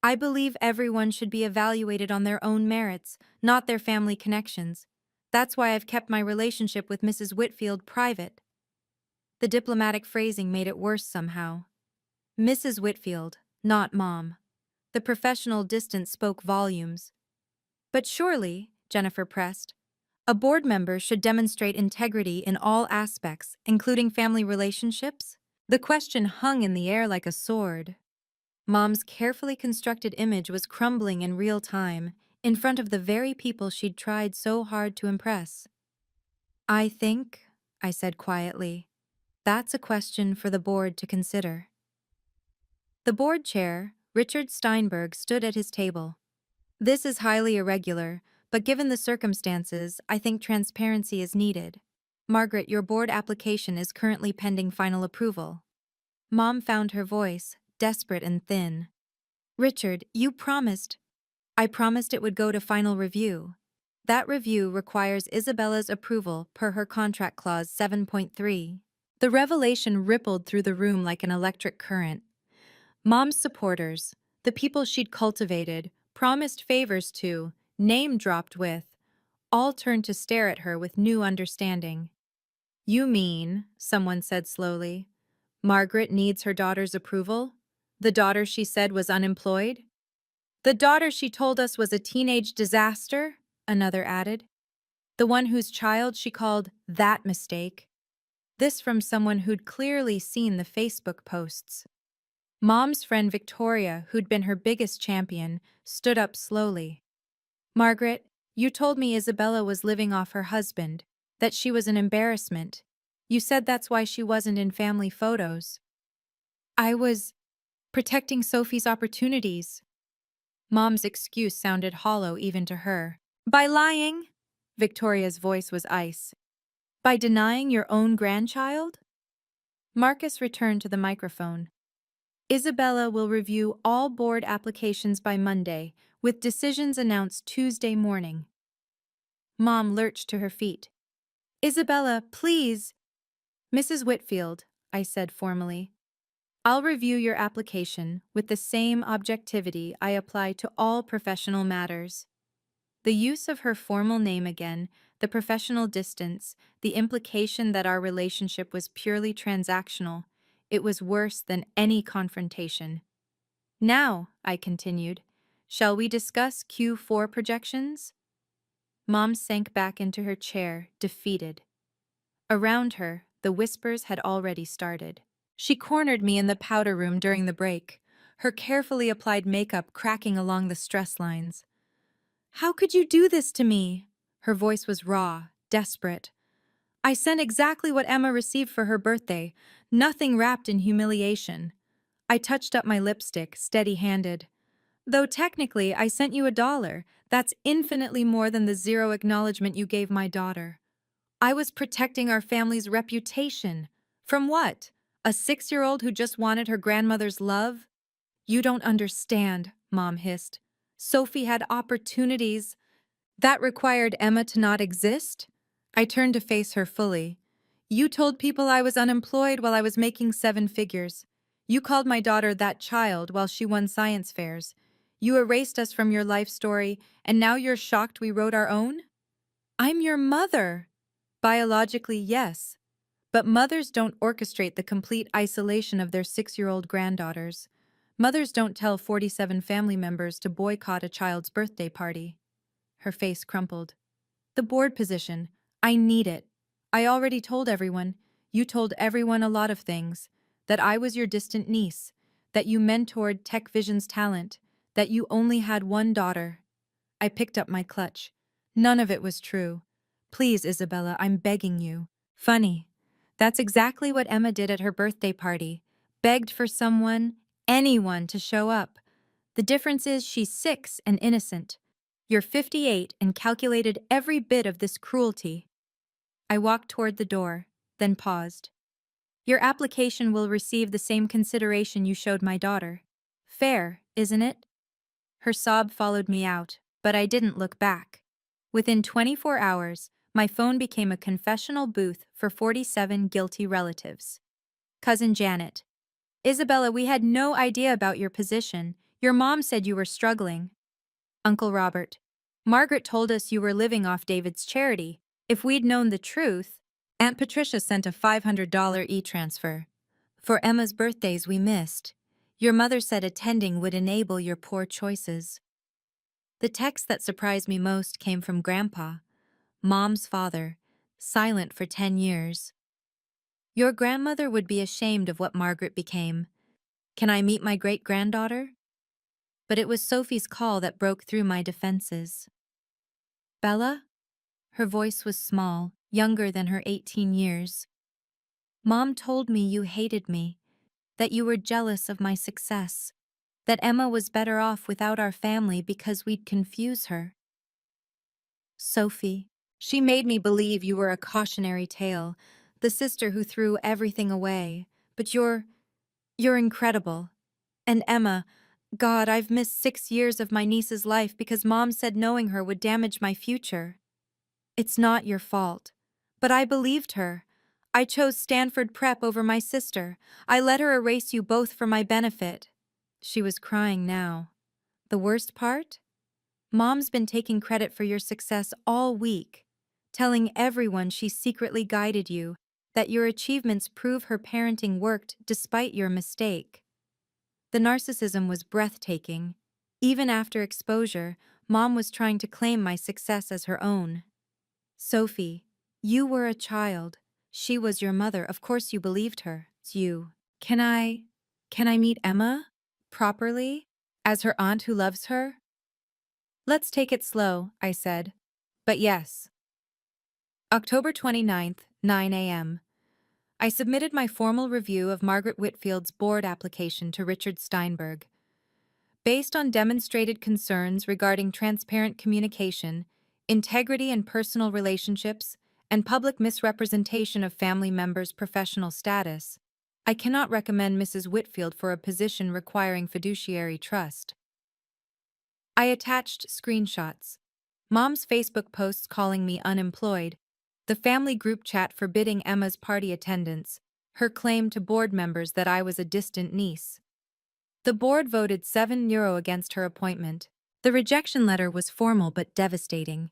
I believe everyone should be evaluated on their own merits, not their family connections. That's why I've kept my relationship with Mrs. Whitfield private. The diplomatic phrasing made it worse somehow. Mrs. Whitfield, not Mom. The professional distance spoke volumes. But surely, Jennifer pressed, a board member should demonstrate integrity in all aspects, including family relationships? The question hung in the air like a sword. Mom's carefully constructed image was crumbling in real time, in front of the very people she'd tried so hard to impress. I think, I said quietly, that's a question for the board to consider. The board chair, Richard Steinberg, stood at his table. This is highly irregular, but given the circumstances, I think transparency is needed. Margaret, your board application is currently pending final approval. Mom found her voice, desperate and thin. Richard, you promised. I promised it would go to final review. That review requires Isabella's approval per her contract clause 7.3. The revelation rippled through the room like an electric current. Mom's supporters, the people she'd cultivated, promised favors to, name-dropped with, all turned to stare at her with new understanding. You mean, someone said slowly, Margaret needs her daughter's approval? The daughter she said was unemployed? The daughter she told us was a teenage disaster? Another added. The one whose child she called that mistake. This from someone who'd clearly seen the Facebook posts. Mom's friend Victoria, who'd been her biggest champion, stood up slowly. Margaret, you told me Isabella was living off her husband, that she was an embarrassment. You said that's why she wasn't in family photos. I was protecting Sophie's opportunities. Mom's excuse sounded hollow even to her. By lying? Victoria's voice was ice. By denying your own grandchild? Marcus returned to the microphone. Isabella will review all board applications by Monday, with decisions announced Tuesday morning. Mom lurched to her feet. Isabella, please. Mrs. Whitfield, I said formally. I'll review your application with the same objectivity I apply to all professional matters. The use of her formal name again, the professional distance, the implication that our relationship was purely transactional, it was worse than any confrontation. Now, I continued, shall we discuss Q4 projections? Mom sank back into her chair, defeated. Around her, the whispers had already started. She cornered me in the powder room during the break, her carefully applied makeup cracking along the stress lines. How could you do this to me? Her voice was raw, desperate. I sent exactly what Emma received for her birthday, nothing wrapped in humiliation. I touched up my lipstick, steady-handed. Though technically I sent you $1, that's infinitely more than the zero acknowledgement you gave my daughter. I was protecting our family's reputation. From what? A 6-year-old who just wanted her grandmother's love? You don't understand, Mom hissed. Sophie had opportunities. That required Emma to not exist? I turned to face her fully. You told people I was unemployed while I was making 7 figures. You called my daughter that child while she won science fairs. You erased us from your life story, and now you're shocked we wrote our own? I'm your mother. Biologically, yes. But mothers don't orchestrate the complete isolation of their 6-year-old granddaughters. Mothers don't tell 47 family members to boycott a child's birthday party. Her face crumpled. The board position. I need it. I already told everyone. You told everyone a lot of things. That I was your distant niece. That you mentored Tech Vision's talent. that you only had one daughter. I picked up my clutch. None of it was true. Please, Isabella, I'm begging you. Funny. That's exactly what Emma did at her birthday party. Begged for someone, anyone, to show up. The difference is she's 6 and innocent. You're 58 and calculated every bit of this cruelty. I walked toward the door, then paused. Your application will receive the same consideration you showed my daughter. Fair, isn't it? Her sob followed me out, but I didn't look back. Within 24 hours, my phone became a confessional booth for 47 guilty relatives. Cousin Janet. Isabella, we had no idea about your position. Your mom said you were struggling. Uncle Robert. Margaret told us you were living off David's charity. If we'd known the truth. Aunt Patricia sent a $500 e-transfer. For Emma's birthdays we missed. Your mother said attending would enable your poor choices. The text that surprised me most came from Grandpa, Mom's father, silent for 10 years. Your grandmother would be ashamed of what Margaret became. Can I meet my great-granddaughter? But it was Sophie's call that broke through my defenses. Bella? Her voice was small, younger than her 18 years. Mom told me you hated me, that you were jealous of my success, that Emma was better off without our family because we'd confuse her. Sophie, she made me believe you were a cautionary tale, the sister who threw everything away, but you're incredible. And Emma, God, I've missed 6 years of my niece's life because Mom said knowing her would damage my future. It's not your fault. But I believed her. I chose Stanford Prep over my sister. I let her erase you both for my benefit. She was crying now. The worst part? Mom's been taking credit for your success all week, telling everyone she secretly guided you, that your achievements prove her parenting worked despite your mistake. The narcissism was breathtaking. Even after exposure, Mom was trying to claim my success as her own. Sophie, you were a child. She was your mother. Of course you believed her. It's you. Can I meet Emma? Properly? As her aunt who loves her? Let's take it slow, I said. But yes. October 29th, 9 a.m. I submitted my formal review of Margaret Whitfield's board application to Richard Steinberg. Based on demonstrated concerns regarding transparent communication, integrity in personal relationships, and public misrepresentation of family members' professional status, I cannot recommend Mrs. Whitfield for a position requiring fiduciary trust. I attached screenshots. Mom's Facebook posts calling me unemployed, the family group chat forbidding Emma's party attendance, her claim to board members that I was a distant niece. The board voted €7 against her appointment. The rejection letter was formal but devastating.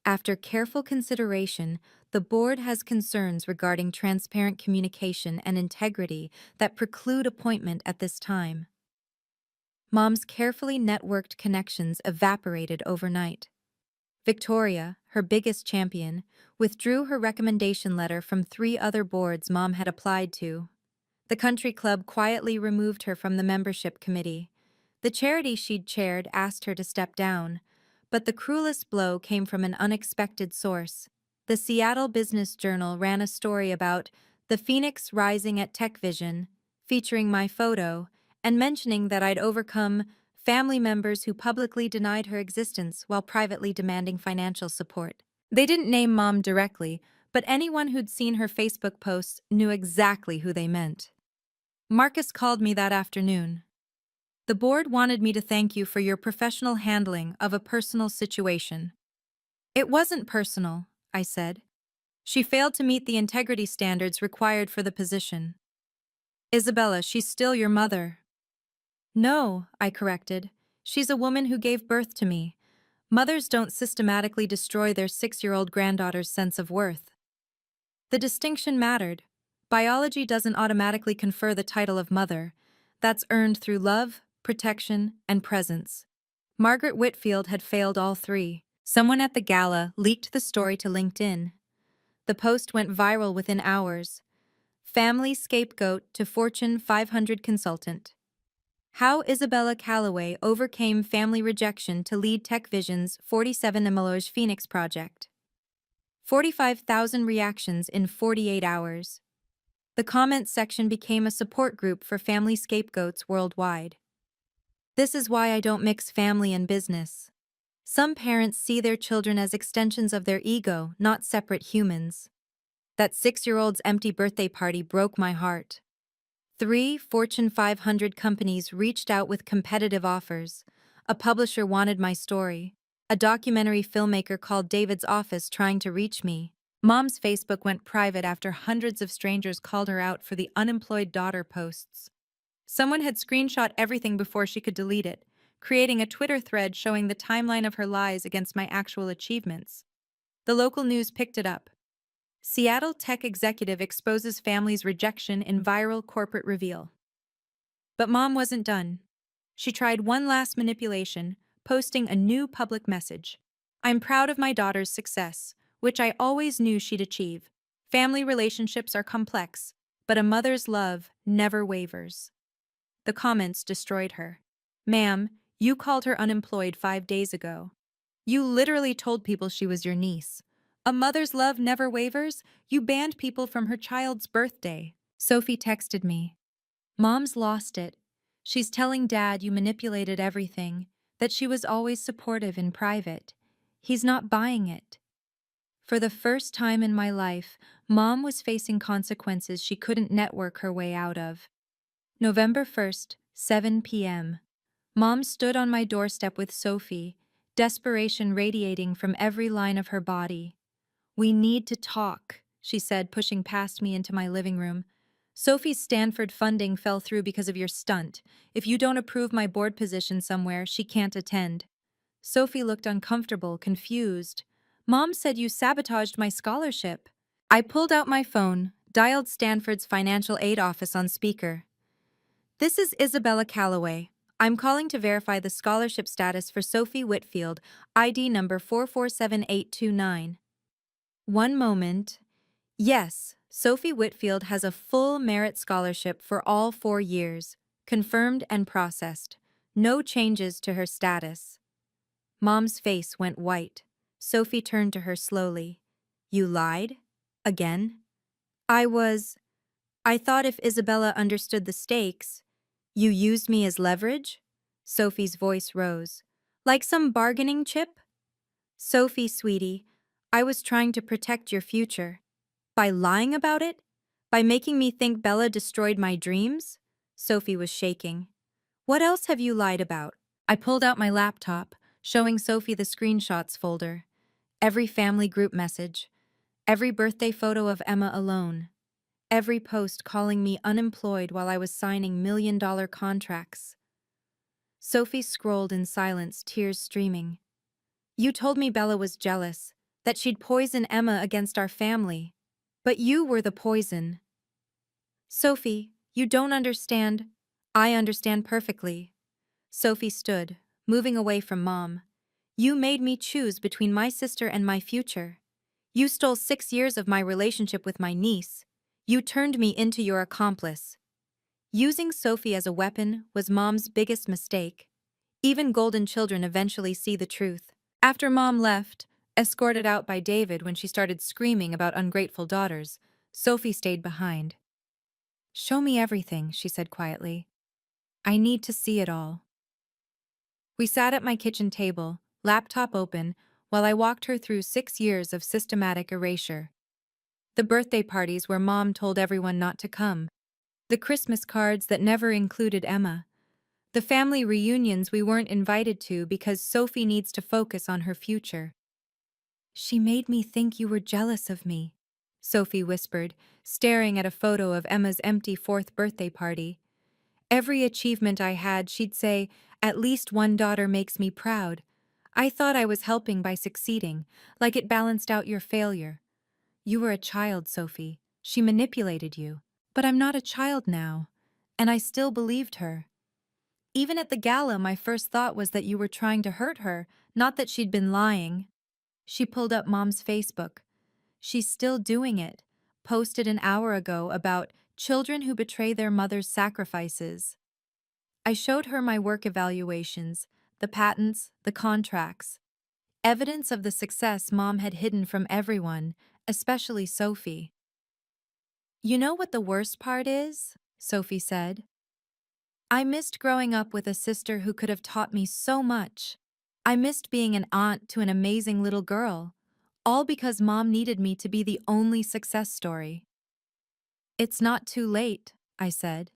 After careful consideration, the board has concerns regarding transparent communication and integrity that preclude appointment at this time. Mom's carefully networked connections evaporated overnight. Victoria, her biggest champion, withdrew her recommendation letter from 3 other boards Mom had applied to. The country club quietly removed her from the membership committee. The charity she'd chaired asked her to step down, but the cruelest blow came from an unexpected source. The Seattle Business Journal ran a story about the Phoenix Rising at TechVision, featuring my photo, and mentioning that I'd overcome family members who publicly denied her existence while privately demanding financial support. They didn't name Mom directly, but anyone who'd seen her Facebook posts knew exactly who they meant. Marcus called me that afternoon. The board wanted me to thank you for your professional handling of a personal situation. It wasn't personal, I said. She failed to meet the integrity standards required for the position. Isabella, she's still your mother. No, I corrected. She's a woman who gave birth to me. Mothers don't systematically destroy their 6-year-old granddaughter's sense of worth. The distinction mattered. Biology doesn't automatically confer the title of mother. That's earned through love, protection, and presence. Margaret Whitfield had failed all 3. Someone at the gala leaked the story to LinkedIn. The post went viral within hours. Family scapegoat to Fortune 500 consultant. How Isabella Calloway Overcame Family Rejection to Lead Tech Vision's 47 Emeloge Phoenix Project. 45,000 reactions in 48 hours. The comments section became a support group for family scapegoats worldwide. This is why I don't mix family and business. Some parents see their children as extensions of their ego, not separate humans. That 6-year-old's empty birthday party broke my heart. 3 Fortune 500 companies reached out with competitive offers. A publisher wanted my story. A documentary filmmaker called David's office trying to reach me. Mom's Facebook went private after hundreds of strangers called her out for the unemployed daughter posts. Someone had screenshot everything before she could delete it, creating a Twitter thread showing the timeline of her lies against my actual achievements. The local news picked it up. Seattle tech executive exposes family's rejection in viral corporate reveal. But Mom wasn't done. She tried one last manipulation, posting a new public message. I'm proud of my daughter's success, which I always knew she'd achieve. Family relationships are complex, but a mother's love never wavers. The comments destroyed her. Ma'am, you called her unemployed 5 days ago. You literally told people she was your niece. A mother's love never wavers? You banned people from her child's birthday. Sophie texted me. Mom's lost it. She's telling Dad you manipulated everything, that she was always supportive in private. He's not buying it. For the first time in my life, Mom was facing consequences she couldn't network her way out of. November 1st, 7 p.m. Mom stood on my doorstep with Sophie, desperation radiating from every line of her body. We need to talk, she said, pushing past me into my living room. Sophie's Stanford funding fell through because of your stunt. If you don't approve my board position somewhere, she can't attend. Sophie looked uncomfortable, confused. Mom said you sabotaged my scholarship. I pulled out my phone, dialed Stanford's financial aid office on speaker. This is Isabella Calloway. I'm calling to verify the scholarship status for Sophie Whitfield, ID number 447829. One moment. Yes, Sophie Whitfield has a full merit scholarship for all 4 years, confirmed and processed. No changes to her status. Mom's face went white. Sophie turned to her slowly. You lied? Again? I thought if Isabella understood the stakes. You used me as leverage? Sophie's voice rose. Like some bargaining chip? Sophie, sweetie, I was trying to protect your future. By lying about it? By making me think Bella destroyed my dreams? Sophie was shaking. What else have you lied about? I pulled out my laptop, showing Sophie the screenshots folder. Every family group message. Every birthday photo of Emma alone. Every post calling me unemployed while I was signing million-dollar contracts. Sophie scrolled in silence, tears streaming. You told me Bella was jealous, that she'd poison Emma against our family. But you were the poison. Sophie, you don't understand. I understand perfectly. Sophie stood, moving away from Mom. You made me choose between my sister and my future. You stole 6 years of my relationship with my niece. You turned me into your accomplice. Using Sophie as a weapon was Mom's biggest mistake. Even golden children eventually see the truth. After Mom left, escorted out by David when she started screaming about ungrateful daughters, Sophie stayed behind. Show me everything, she said quietly. I need to see it all. We sat at my kitchen table, laptop open, while I walked her through 6 years of systematic erasure. The birthday parties where Mom told everyone not to come. The Christmas cards that never included Emma. The family reunions we weren't invited to because Sophie needs to focus on her future. She made me think you were jealous of me, Sophie whispered, staring at a photo of Emma's empty 4th birthday party. Every achievement I had, she'd say, at least one daughter makes me proud. I thought I was helping by succeeding, like it balanced out your failure. You were a child, Sophie. She manipulated you. But I'm not a child now, and I still believed her. Even at the gala, my first thought was that you were trying to hurt her, not that she'd been lying. She pulled up Mom's Facebook. She's still doing it. Posted an hour ago about children who betray their mother's sacrifices. I showed her my work evaluations, the patents, the contracts, evidence of the success Mom had hidden from everyone, especially Sophie. You know what the worst part is? Sophie said. I missed growing up with a sister who could have taught me so much. I missed being an aunt to an amazing little girl, all because Mom needed me to be the only success story. It's not too late, I said.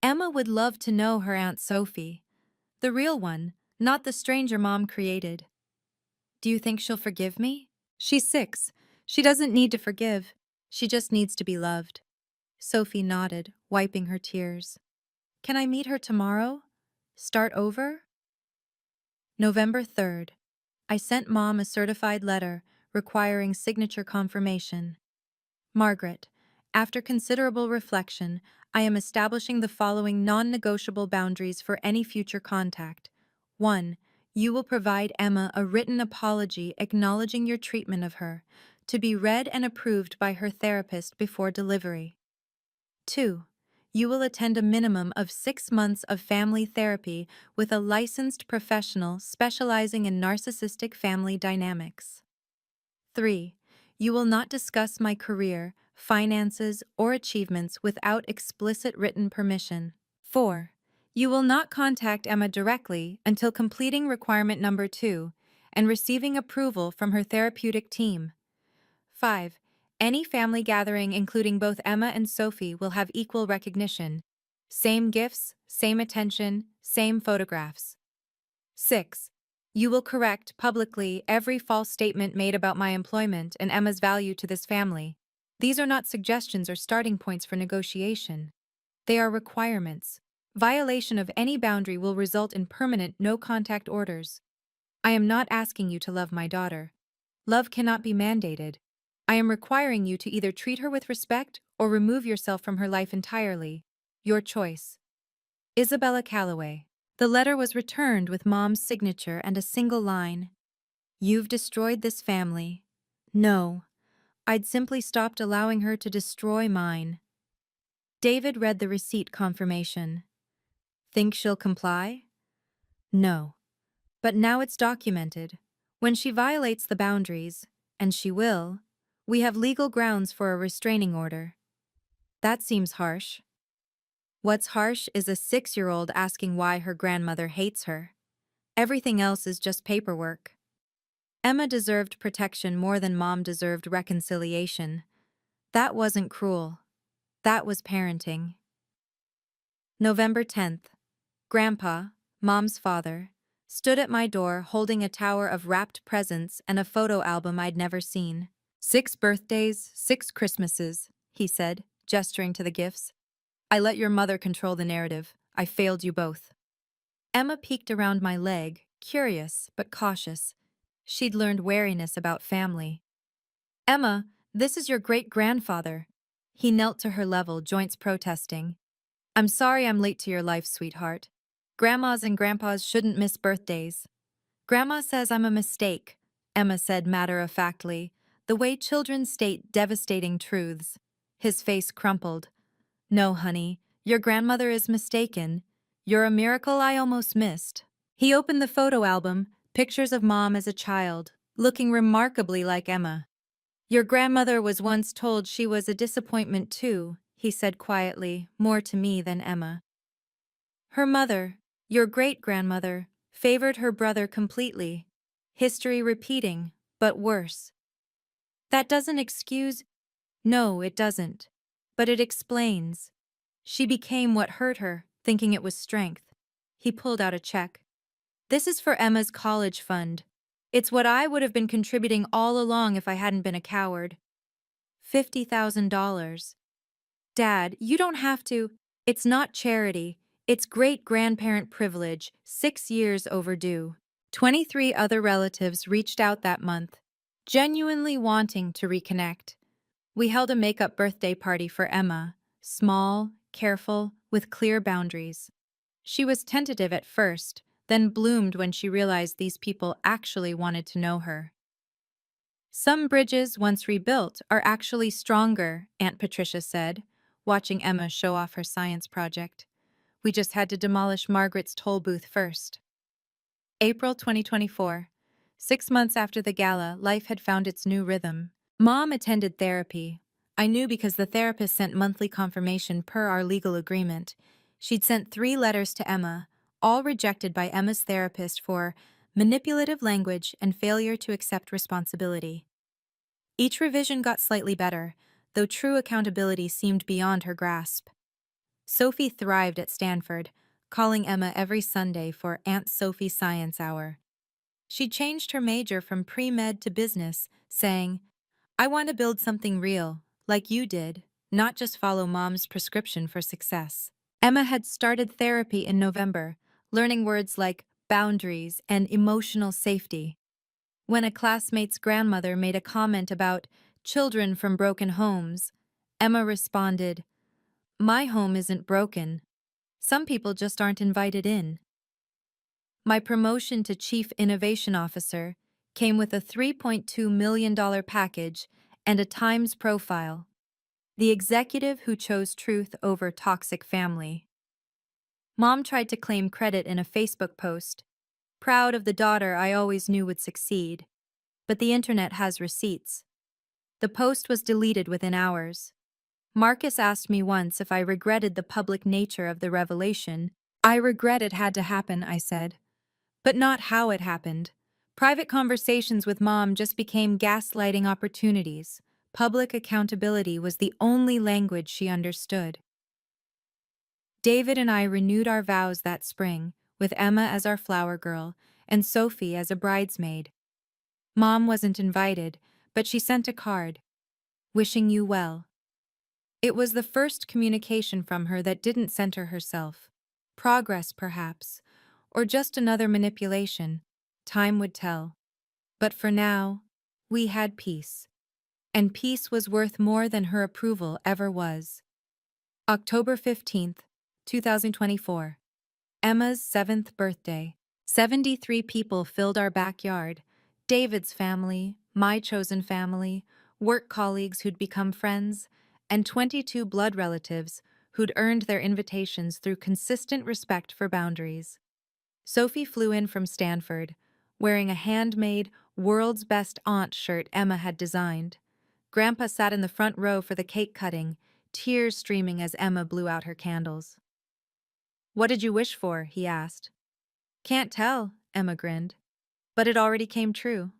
Emma would love to know her Aunt Sophie, the real one, not the stranger Mom created. Do you think she'll forgive me? She's 6. She doesn't need to forgive. She just needs to be loved. Sophie nodded, wiping her tears. Can I meet her tomorrow? Start over? November 3rd. I sent Mom a certified letter requiring signature confirmation. Margaret, after considerable reflection, I am establishing the following non-negotiable boundaries for any future contact. 1. You will provide Emma a written apology acknowledging your treatment of her, to be read and approved by her therapist before delivery. 2. You will attend a minimum of 6 months of family therapy with a licensed professional specializing in narcissistic family dynamics. 3. You will not discuss my career, finances, or achievements without explicit written permission. 4. You will not contact Emma directly until completing requirement number 2 and receiving approval from her therapeutic team. 5. Any family gathering including both Emma and Sophie will have equal recognition. Same gifts, same attention, same photographs. 6. You will correct publicly every false statement made about my employment and Emma's value to this family. These are not suggestions or starting points for negotiation. They are requirements. Violation of any boundary will result in permanent no-contact orders. I am not asking you to love my daughter. Love cannot be mandated. I am requiring you to either treat her with respect or remove yourself from her life entirely. Your choice. Isabella Calloway. The letter was returned with Mom's signature and a single line. You've destroyed this family. No, I'd simply stopped allowing her to destroy mine. David read the receipt confirmation. Think she'll comply? No. But now it's documented. When she violates the boundaries, and she will, we have legal grounds for a restraining order. That seems harsh. What's harsh is a 6-year-old asking why her grandmother hates her. Everything else is just paperwork. Emma deserved protection more than Mom deserved reconciliation. That wasn't cruel. That was parenting. November 10th. Grandpa, Mom's father, stood at my door holding a tower of wrapped presents and a photo album I'd never seen. 6 birthdays, 6 Christmases, he said, gesturing to the gifts. I let your mother control the narrative. I failed you both. Emma peeked around my leg, curious but cautious. She'd learned wariness about family. Emma, this is your great-grandfather. He knelt to her level, joints protesting. I'm sorry I'm late to your life, sweetheart. Grandmas and grandpas shouldn't miss birthdays. Grandma says I'm a mistake, Emma said matter-of-factly, the way children state devastating truths. His face crumpled. No, honey, your grandmother is mistaken. You're a miracle I almost missed. He opened the photo album, pictures of Mom as a child, looking remarkably like Emma. Your grandmother was once told she was a disappointment too, he said quietly, more to me than Emma. Her mother, your great-grandmother, favored her brother completely. History repeating, but worse. That doesn't excuse... No, it doesn't. But it explains. She became what hurt her, thinking it was strength. He pulled out a check. This is for Emma's college fund. It's what I would have been contributing all along if I hadn't been a coward. $50,000. Dad, you don't have to. It's not charity. It's great-grandparent privilege, 6 years overdue. 23 other relatives reached out that month, genuinely wanting to reconnect. We held a make-up birthday party for Emma, small, careful, with clear boundaries. She was tentative at first, then bloomed when she realized these people actually wanted to know her. Some bridges, once rebuilt, are actually stronger, Aunt Patricia said, watching Emma show off her science project. We just had to demolish Margaret's toll booth first. April 2024. 6 months after the gala, life had found its new rhythm. Mom attended therapy. I knew because the therapist sent monthly confirmation per our legal agreement. She'd sent 3 letters to Emma, all rejected by Emma's therapist for manipulative language and failure to accept responsibility. Each revision got slightly better, though true accountability seemed beyond her grasp. Sophie thrived at Stanford, calling Emma every Sunday for Aunt Sophie Science Hour. She changed her major from pre-med to business, saying, "I want to build something real, like you did, not just follow Mom's prescription for success." Emma had started therapy in November, learning words like boundaries and emotional safety. When a classmate's grandmother made a comment about children from broken homes, Emma responded, "My home isn't broken. Some people just aren't invited in." My promotion to Chief Innovation Officer came with a $3.2 million package and a Times profile. The executive who chose truth over toxic family. Mom tried to claim credit in a Facebook post, proud of the daughter I always knew would succeed. But the internet has receipts. The post was deleted within hours. Marcus asked me once if I regretted the public nature of the revelation. "I regret it had to happen," I said. "But not how it happened." Private conversations with Mom just became gaslighting opportunities. Public accountability was the only language she understood. David and I renewed our vows that spring, with Emma as our flower girl and Sophie as a bridesmaid. Mom wasn't invited, but she sent a card, "Wishing you well." It was the first communication from her that didn't center herself. Progress, perhaps, or just another manipulation. Time would tell. But for now, we had peace. And peace was worth more than her approval ever was. October 15th, 2024. Emma's 7th birthday. 73 people filled our backyard. David's family, my chosen family, work colleagues who'd become friends, and 22 blood relatives who'd earned their invitations through consistent respect for boundaries. Sophie flew in from Stanford, wearing a handmade, world's best aunt shirt Emma had designed. Grandpa sat in the front row for the cake cutting, tears streaming as Emma blew out her candles. "What did you wish for?" he asked. "Can't tell," Emma grinned. "But it already came true."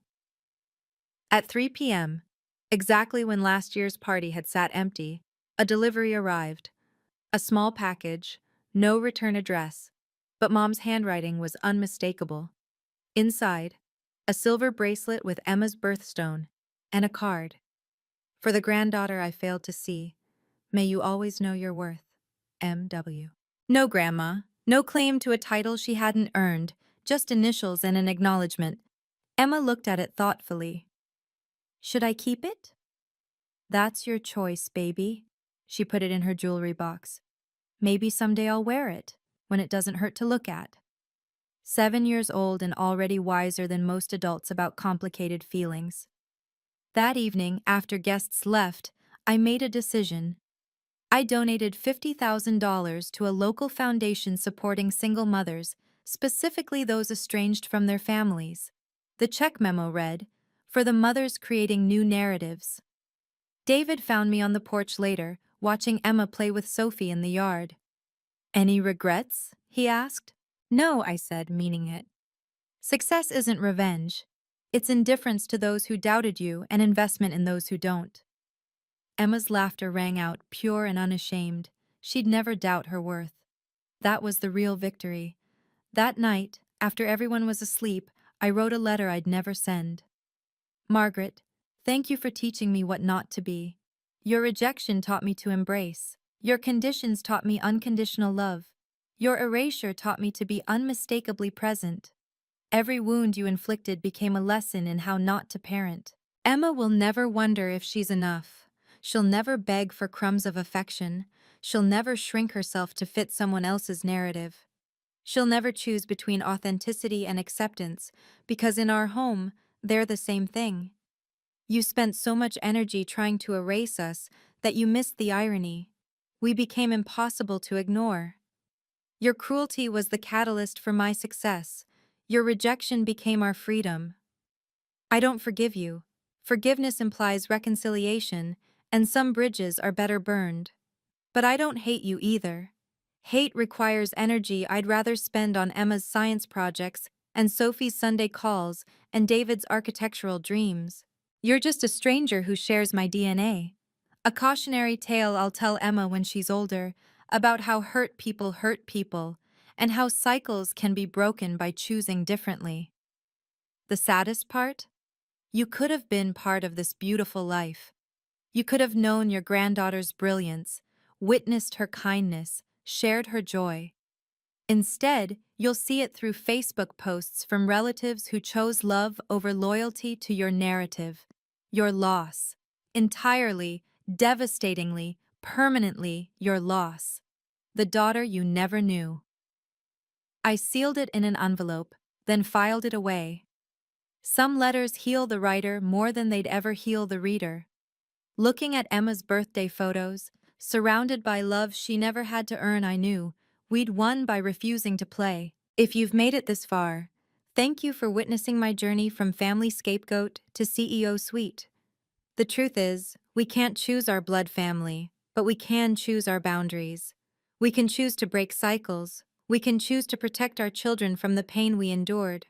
At 3 p.m., exactly when last year's party had sat empty, a delivery arrived. A small package, no return address, but Mom's handwriting was unmistakable. Inside, a silver bracelet with Emma's birthstone, and a card. "For the granddaughter I failed to see, may you always know your worth. M.W." No grandma, no claim to a title she hadn't earned, just initials and an acknowledgement. Emma looked at it thoughtfully. "Should I keep it?" "That's your choice, baby." She put it in her jewelry box. "Maybe someday I'll wear it, when it doesn't hurt to look at." 7 years old and already wiser than most adults about complicated feelings. That evening, after guests left, I made a decision. I donated $50,000 to a local foundation supporting single mothers, specifically those estranged from their families. The check memo read, "For the mothers creating new narratives." David found me on the porch later, watching Emma play with Sophie in the yard. "Any regrets?" he asked. "No," I said, meaning it. Success isn't revenge. It's indifference to those who doubted you and investment in those who don't. Emma's laughter rang out, pure and unashamed. She'd never doubt her worth. That was the real victory. That night, after everyone was asleep, I wrote a letter I'd never send. "Margaret, thank you for teaching me what not to be. Your rejection taught me to embrace. Your conditions taught me unconditional love. Your erasure taught me to be unmistakably present. Every wound you inflicted became a lesson in how not to parent." Emma will never wonder if she's enough. She'll never beg for crumbs of affection. She'll never shrink herself to fit someone else's narrative. She'll never choose between authenticity and acceptance, because in our home, they're the same thing. You spent so much energy trying to erase us that you missed the irony. We became impossible to ignore. Your cruelty was the catalyst for my success. Your rejection became our freedom. I don't forgive you. Forgiveness implies reconciliation, and some bridges are better burned. But I don't hate you either. Hate requires energy I'd rather spend on Emma's science projects and Sophie's Sunday calls and David's architectural dreams. You're just a stranger who shares my DNA. A cautionary tale I'll tell Emma when she's older about how hurt people, and how cycles can be broken by choosing differently. The saddest part? You could have been part of this beautiful life. You could have known your granddaughter's brilliance, witnessed her kindness, shared her joy. Instead, you'll see it through Facebook posts from relatives who chose love over loyalty to your narrative. Your loss. Entirely, devastatingly, permanently your loss. The daughter you never knew. I sealed it in an envelope, then filed it away. Some letters heal the writer more than they'd ever heal the reader. Looking at Emma's birthday photos, surrounded by love she never had to earn, I knew we'd won by refusing to play. If you've made it this far, thank you for witnessing my journey from family scapegoat to CEO suite. The truth is, we can't choose our blood family, but we can choose our boundaries. We can choose to break cycles. We can choose to protect our children from the pain we endured.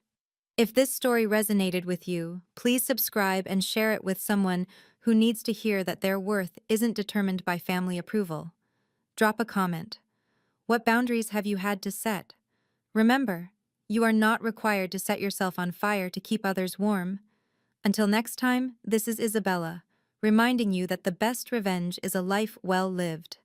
If this story resonated with you, please subscribe and share it with someone who needs to hear that their worth isn't determined by family approval. Drop a comment. What boundaries have you had to set? Remember, you are not required to set yourself on fire to keep others warm. Until next time, this is Isabella, reminding you that the best revenge is a life well lived.